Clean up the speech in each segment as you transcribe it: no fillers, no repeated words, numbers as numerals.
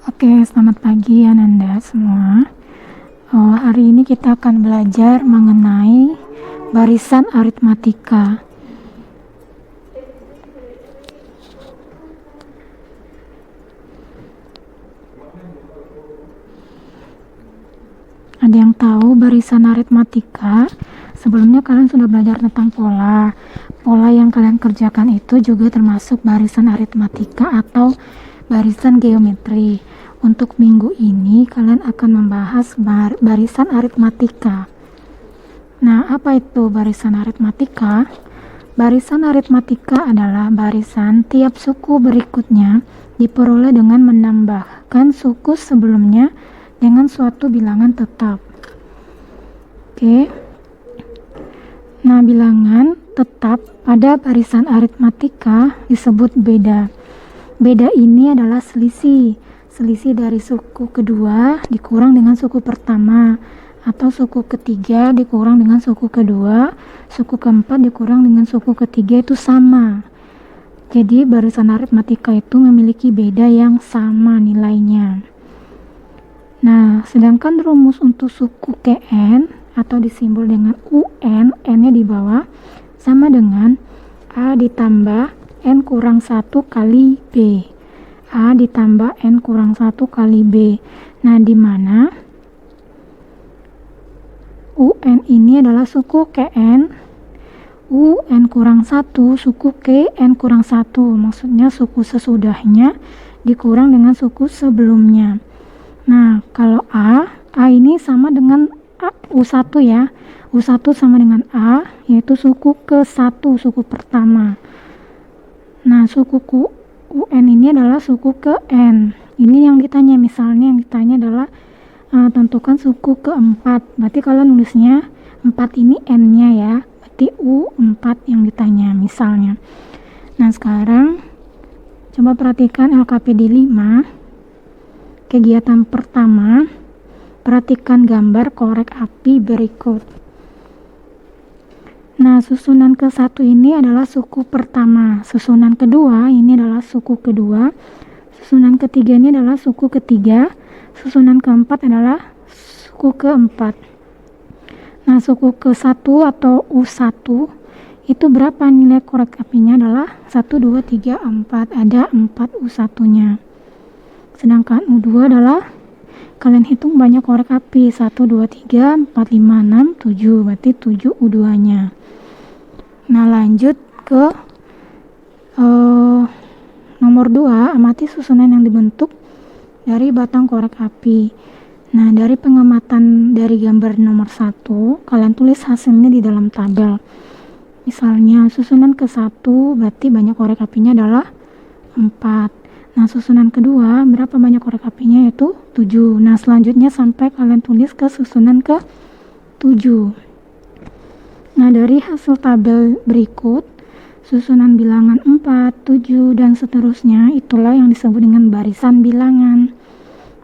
Oke, selamat pagi Ananda semua. Hari ini kita akan belajar mengenai barisan aritmatika. Ada yang tahu barisan aritmatika? Sebelumnya kalian sudah belajar tentang pola. Pola yang kalian kerjakan itu juga termasuk barisan aritmatika atau barisan geometri. Untuk minggu ini kalian akan membahas barisan aritmatika. Nah, apa itu barisan aritmatika? Barisan aritmatika adalah barisan tiap suku berikutnya diperoleh dengan menambahkan suku sebelumnya dengan suatu bilangan tetap. Oke. Nah, bilangan tetap pada barisan aritmatika disebut beda. Beda ini adalah selisih dari suku kedua dikurang dengan suku pertama, atau suku ketiga dikurang dengan suku kedua, suku keempat dikurang dengan suku ketiga itu sama. Jadi barisan aritmatika itu memiliki beda yang sama nilainya. Nah, sedangkan rumus untuk suku Kn atau disimbol dengan UN, N-nya di bawah, sama dengan A ditambah N kurang 1 kali B. A ditambah N kurang 1 kali B. Nah, di mana UN ini adalah suku Kn, UN kurang 1, suku K, N kurang 1. Maksudnya suku sesudahnya dikurang dengan suku sebelumnya. Nah, kalau A ini sama dengan U1 ya. U1 sama dengan A, yaitu suku ke-1, suku pertama. Nah, suku UN ini adalah suku ke N. Ini yang ditanya, misalnya yang ditanya adalah tentukan suku keempat. Berarti kalau nulisnya 4 ini N-nya ya. Berarti U4 yang ditanya misalnya. Nah, sekarang coba perhatikan LKPD 5. Kegiatan pertama, perhatikan gambar korek api berikut. Nah, susunan ke-1 ini adalah suku pertama, susunan kedua ini adalah suku kedua, susunan ketiga ini adalah suku ketiga, susunan keempat adalah suku keempat. Nah, suku ke-1 atau U1 itu berapa nilai korek apinya? Adalah 1, 2, 3, 4, ada 4 U1-nya. Sedangkan U2 adalah, kalian hitung banyak korek api, 1, 2, 3, 4, 5, 6, 7, berarti 7 U2-nya. Nah, lanjut ke nomor 2, amati susunan yang dibentuk dari batang korek api. Nah, dari pengamatan dari gambar nomor 1, kalian tulis hasilnya di dalam tabel. Misalnya, susunan ke-1 berarti banyak korek apinya adalah 4. Nah, susunan kedua, berapa banyak korek apinya? Yaitu 7. Nah, selanjutnya sampai kalian tulis ke susunan ke-7. Nah, dari hasil tabel berikut, susunan bilangan 4, 7, dan seterusnya, itulah yang disebut dengan barisan bilangan.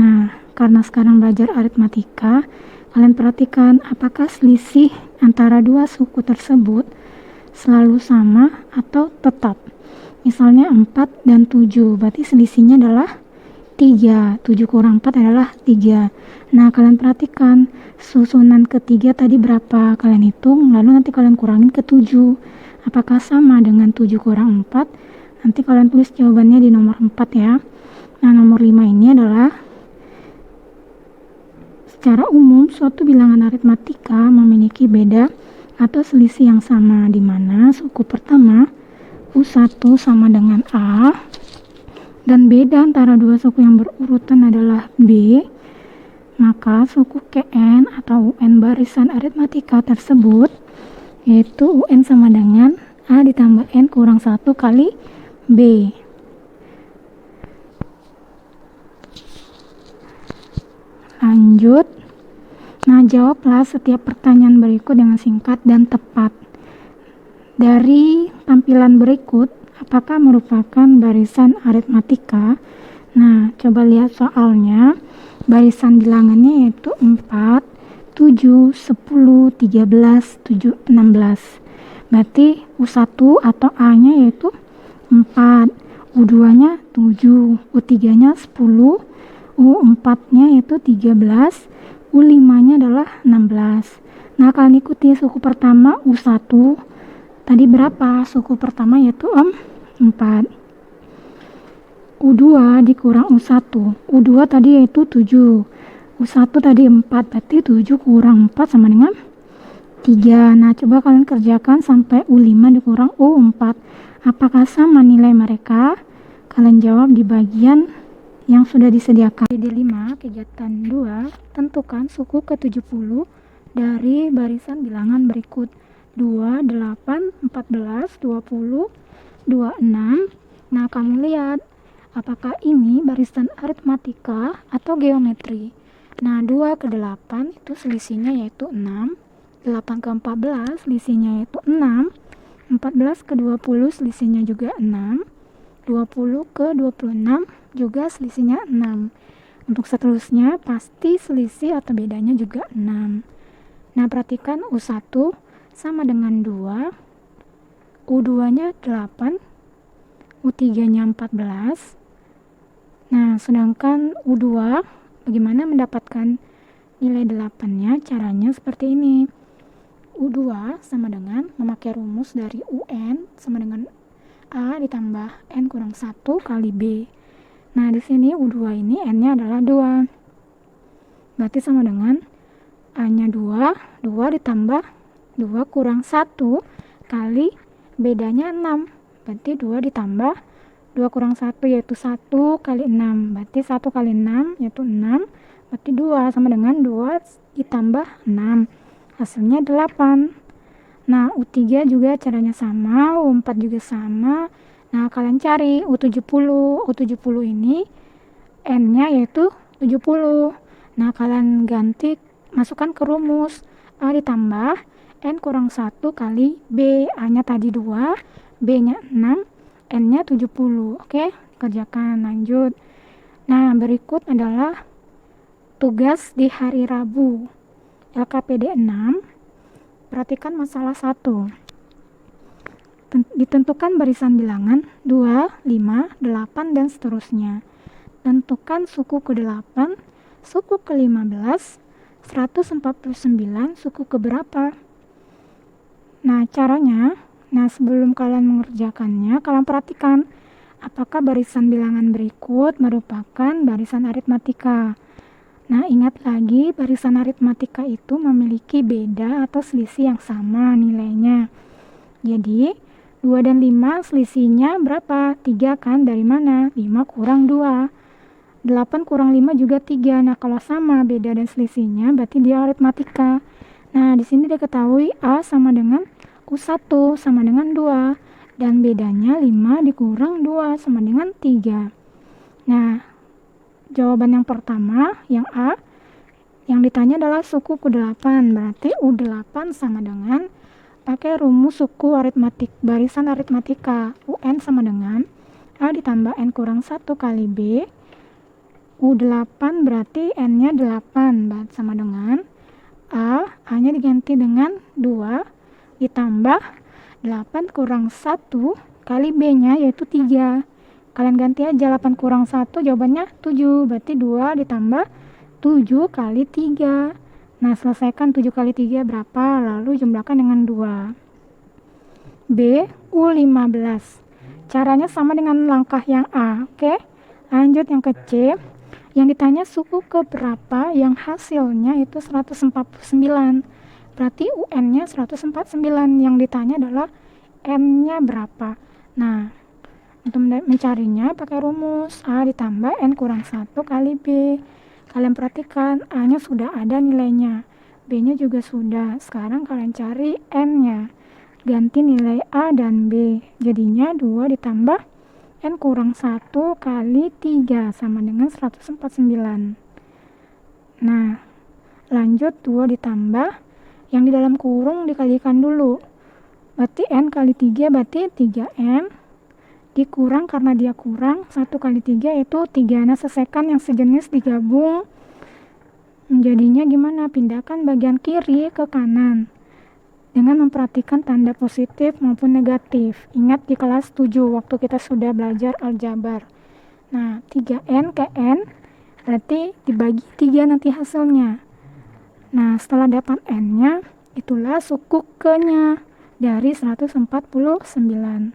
Nah, karena sekarang belajar aritmatika, kalian perhatikan apakah selisih antara dua suku tersebut selalu sama atau tetap. Misalnya 4 dan 7, berarti selisihnya adalah 3. 7 kurang 4 adalah 3. Nah, kalian perhatikan susunan ketiga tadi berapa, kalian hitung, lalu nanti kalian kurangin ke 7. Apakah sama dengan 7 kurang 4? Nanti kalian tulis jawabannya di nomor 4 ya. Nah, nomor 5 ini adalah secara umum suatu bilangan aritmatika memiliki beda atau selisih yang sama, di mana suku pertama U1 sama dengan A, dan beda antara dua suku yang berurutan adalah B, maka suku Kn atau UN barisan aritmatika tersebut, yaitu UN sama dengan A ditambah N kurang 1 kali B. Lanjut. Nah, jawablah setiap pertanyaan berikut dengan singkat dan tepat. Dari tampilan berikut, apakah merupakan barisan aritmatika? Nah, coba lihat soalnya. Barisan bilangannya yaitu 4, 7, 10, 13, 7, 16. Berarti U1 atau A-nya yaitu 4, U2-nya 7, U3-nya 10, U4-nya yaitu 13, U5-nya adalah 16. Nah, kalian ikuti suku pertama U1. Tadi berapa? Suku pertama yaitu 4. U2 dikurang U1. U2 tadi yaitu 7. U1 tadi 4, berarti 7 kurang 4 sama dengan 3. Nah, coba kalian kerjakan sampai U5 dikurang U4. Apakah sama nilai mereka? Kalian jawab di bagian yang sudah disediakan. PD5, kegiatan 2, tentukan suku ke-70 dari barisan bilangan berikut. 2, 8, 14, 20, 26. Nah, kamu lihat apakah ini barisan aritmatika atau geometri. Nah, 2 ke 8 itu selisihnya yaitu 6. 8 ke 14 selisihnya yaitu 6. 14 ke 20 selisihnya juga 6. 20 ke 26 juga selisihnya 6. Untuk seterusnya pasti selisih atau bedanya juga 6. Nah, perhatikan U1 sama dengan 2. U2-nya 8. U3-nya 14. Nah, sedangkan U2 bagaimana mendapatkan nilai 8-nya? Caranya seperti ini. U2 sama dengan memakai rumus dari UN sama dengan A ditambah N kurang 1 kali B. Nah, di sini U2 ini N-nya adalah 2. Berarti sama dengan A-nya 2, 2 ditambah 2 kurang 1 kali bedanya 6. Berarti 2 ditambah 2 kurang 1 yaitu 1 kali 6. Berarti 1 kali 6 yaitu 6. Berarti 2 sama dengan 2 ditambah 6. Hasilnya 8. Nah, U3 juga caranya sama, U4 juga sama. Nah, kalian cari U70. U70 ini N-nya yaitu 70. Nah, kalian ganti, masukkan ke rumus. A ditambah N kurang 1 kali B. A-nya tadi 2, B-nya 6, N-nya 70. Oke, kerjakan, lanjut. Nah, berikut adalah tugas di hari Rabu. LKPD 6. Perhatikan masalah 1. Ditentukan barisan bilangan 2, 5, 8, dan seterusnya. Tentukan suku ke-8, suku ke-15, 149, suku keberapa? Nah, caranya, sebelum kalian mengerjakannya, kalian perhatikan apakah barisan bilangan berikut merupakan barisan aritmatika. Nah, ingat lagi, barisan aritmatika itu memiliki beda atau selisih yang sama nilainya. Jadi, 2 dan 5 selisihnya berapa? 3 kan? Dari mana? 5 kurang 2. 8 kurang 5 juga 3. Nah, kalau sama beda dan selisihnya berarti dia aritmatika. Nah, di sini diketahui A sama dengan U1 sama dengan 2. Dan bedanya 5 dikurang 2 sama dengan 3. Nah, jawaban yang pertama, yang A, yang ditanya adalah suku ke-8. Berarti U8 sama dengan, pakai rumus suku aritmatik, barisan aritmatika. UN sama dengan A ditambah N kurang 1 kali B. U8 berarti N-nya 8. Sama dengan A-nya diganti dengan 2 ditambah 8 kurang 1 kali B-nya yaitu 3. Kalian ganti aja 8 kurang 1, jawabannya 7. Berarti 2 ditambah 7 kali 3. Nah, selesaikan 7 kali 3 berapa? Lalu jumlahkan dengan 2. B, U15. Caranya sama dengan langkah yang A. Oke, lanjut yang ke C. Yang ditanya suku ke berapa yang hasilnya itu 149. Berarti UN-nya 149. Yang ditanya adalah N-nya berapa. Nah, untuk mencarinya pakai rumus A ditambah N kurang 1 kali B. Kalian perhatikan A-nya sudah ada nilainya, B-nya juga sudah. Sekarang kalian cari N-nya. Ganti nilai A dan B. Jadinya 2 ditambah N kurang 1 kali 3 sama dengan 149. Nah, lanjut 2 ditambah yang di dalam kurung dikalikan dulu. Berarti N kali 3 berarti 3N. Dikurang karena dia kurang 1 kali 3 yaitu 3. Nah, selesaikan yang sejenis digabung. Jadinya gimana? Pindahkan bagian kiri ke kanan dengan memperhatikan tanda positif maupun negatif. Ingat di kelas 7 waktu kita sudah belajar aljabar. Nah, 3N ke N Berarti dibagi 3 nanti hasilnya. Nah, setelah dapat N-nya, itulah suku ke-nya dari 149.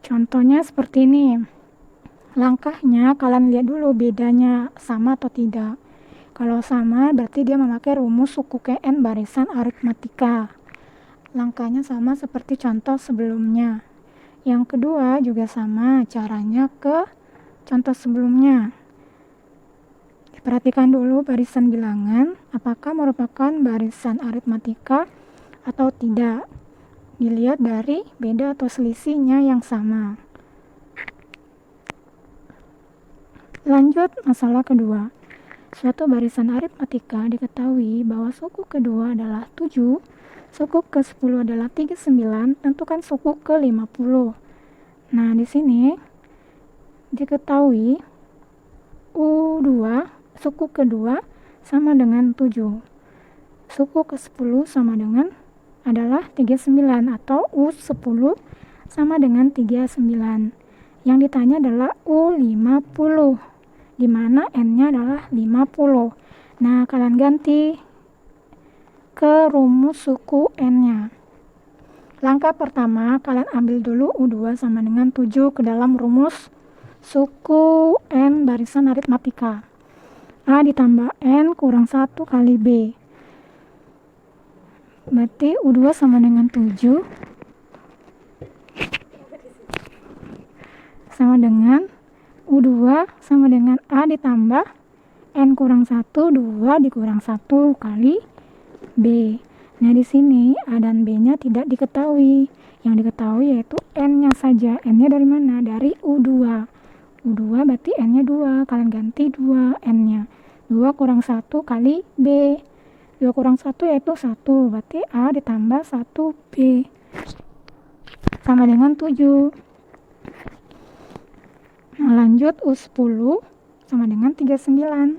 Contohnya seperti ini. Langkahnya kalian lihat dulu bedanya sama atau tidak. Kalau sama berarti dia memakai rumus suku KN barisan aritmatika. Langkahnya sama seperti contoh sebelumnya. Yang kedua juga sama caranya ke contoh sebelumnya. Perhatikan dulu barisan bilangan, apakah merupakan barisan aritmatika atau tidak. Dilihat dari beda atau selisihnya yang sama. Lanjut masalah kedua. Suatu barisan aritmatika diketahui bahwa suku kedua adalah 7, suku ke-10 adalah 39, tentukan suku ke-50. Nah, di sini diketahui U2, suku kedua sama dengan 7. Suku ke-10 sama dengan adalah 39 atau U10 sama dengan 39. Yang ditanya adalah U50, di mana N-nya adalah 50. Nah, kalian ganti ke rumus suku N-nya. Langkah pertama, kalian ambil dulu U2 sama dengan 7 ke dalam rumus suku N barisan aritmatika. A ditambah N kurang 1 kali B. Berarti U2 sama dengan 7 sama dengan U2 sama dengan A ditambah N kurang 1, 2 dikurang 1 kali B. Nah, di sini A dan B-nya tidak diketahui. Yang diketahui yaitu N-nya saja. N-nya dari mana? Dari U2. U2 berarti N-nya 2. Kalian ganti 2 N-nya. 2 kurang 1 kali B. 2 kurang 1 yaitu 1. Berarti A ditambah 1B. Sama dengan 7. Nah, lanjut U10 sama dengan 39.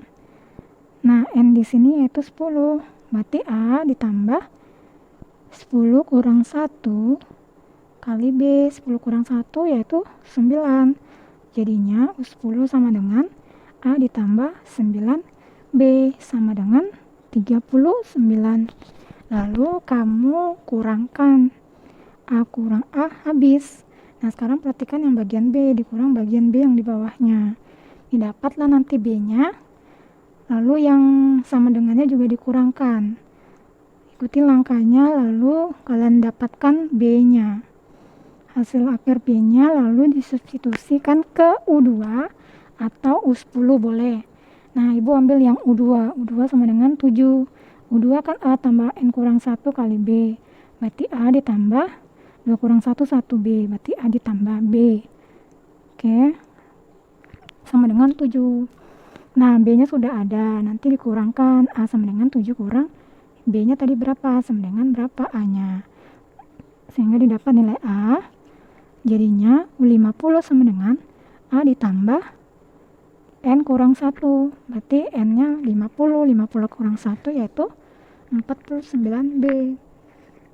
Nah, N di sini yaitu 10. Berarti A ditambah 10 kurang 1 kali B. 10 kurang 1 yaitu 9. Jadinya U10 sama dengan A ditambah 9B sama dengan 39. Lalu kamu kurangkan. A kurang A habis. Nah, sekarang perhatikan yang bagian B dikurang bagian B yang di bawahnya. Didapatlah nanti B-nya. Lalu yang sama dengannya juga dikurangkan. Ikuti langkahnya lalu kalian dapatkan B-nya. Hasil akhir B-nya lalu disubstitusikan ke U2 atau U10 boleh. Nah, Ibu ambil yang U2. U2 sama dengan 7. U2 kan A tambah N kurang 1 kali B. Berarti A ditambah 2 kurang 1, 1B. Berarti A ditambah B. Oke. Sama dengan 7. Nah, B-nya sudah ada. Nanti dikurangkan. A sama dengan 7 kurang B-nya tadi berapa? Sama dengan berapa A-nya. Sehingga didapat nilai A. Jadinya U50 sama dengan A ditambah N kurang 1. Berarti N-nya 50. 50 kurang 1 yaitu 49B.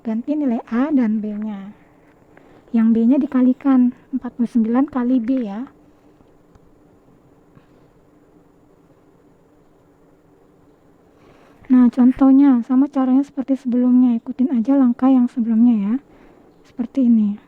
Ganti nilai A dan B-nya. Yang B-nya dikalikan 49 kali B ya. Nah, contohnya sama caranya seperti sebelumnya. Ikutin aja langkah yang sebelumnya ya. Seperti ini.